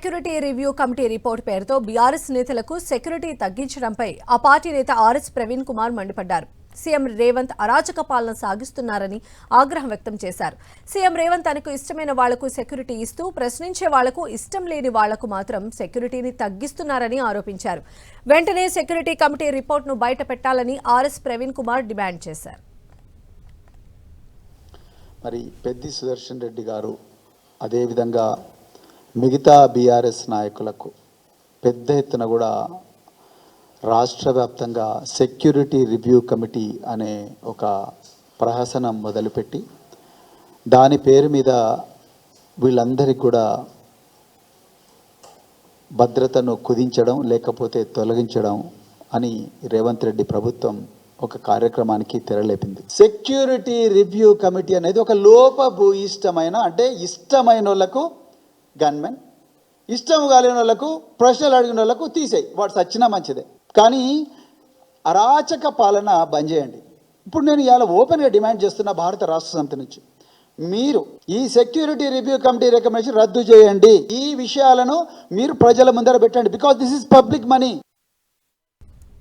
Security review committee report పేరుతో BRS నేతలకు security తగ్గించడంపై ఆ పార్టీ నేత ఆర్ఎస్ ప్రవీణ్ కుమార్ మండిపడ్డారు. సీఎం రేవంత్ అరాచక పాలన సాగిస్తున్నారని ఆగ్రహం వ్యక్తం చేశారు. సీఎం రేవంత్ తనకు ఇష్టమైన వాళ్లకు సెక్యూరిటీ ఇస్తూ ప్రశ్నించే వాళ్లకు ఇష్టం లేని వాళ్లకు మాత్రం సెక్యూరిటీని తగ్గిస్తున్నారని ఆరోపించారు. వెంటనే సెక్యూరిటీ కమిటీ రిపోర్ట్ను బయట పెట్టాలని ఆర్ఎస్ ప్రవీణ్ కుమార్ డిమాండ్ చేశారు. మరి పెద్ది సుదర్శన్ రెడ్డి గారు అదేవిధంగా మిగతా బీఆర్ఎస్ నాయకులకు పెద్ద ఎత్తున కూడా రాష్ట్ర వ్యాప్తంగా సెక్యూరిటీ రివ్యూ కమిటీ అనే ఒక ప్రహసనం మొదలుపెట్టి దాని పేరు మీద వీళ్ళందరికీ కూడా భద్రతను కుదించడం లేకపోతే తొలగించడం అని రేవంత్ రెడ్డి ప్రభుత్వం ఒక కార్యక్రమానికి తెరలేపింది. సెక్యూరిటీ రివ్యూ కమిటీ అనేది ఒక లోపభూయిష్టమైన అంటే ఇష్టమైన వాళ్ళకు గన్మెన్, ఇష్టం కాలేని వాళ్ళకు ప్రశ్నలు అడిగిన వాళ్ళకు తీసేయి, వాడు సచ్చినా మంచిదే. కానీ అరాచక పాలన బంద్ చేయండి. ఇప్పుడు నేను ఇవాళ ఓపెన్గా డిమాండ్ చేస్తున్న భారత రాష్ట్ర సమితి నుంచి, మీరు ఈ సెక్యూరిటీ రివ్యూ కమిటీ రికమెండేషన్ రద్దు చేయండి. ఈ విషయాలను మీరు ప్రజల ముందర పెట్టండి. Because this is public money.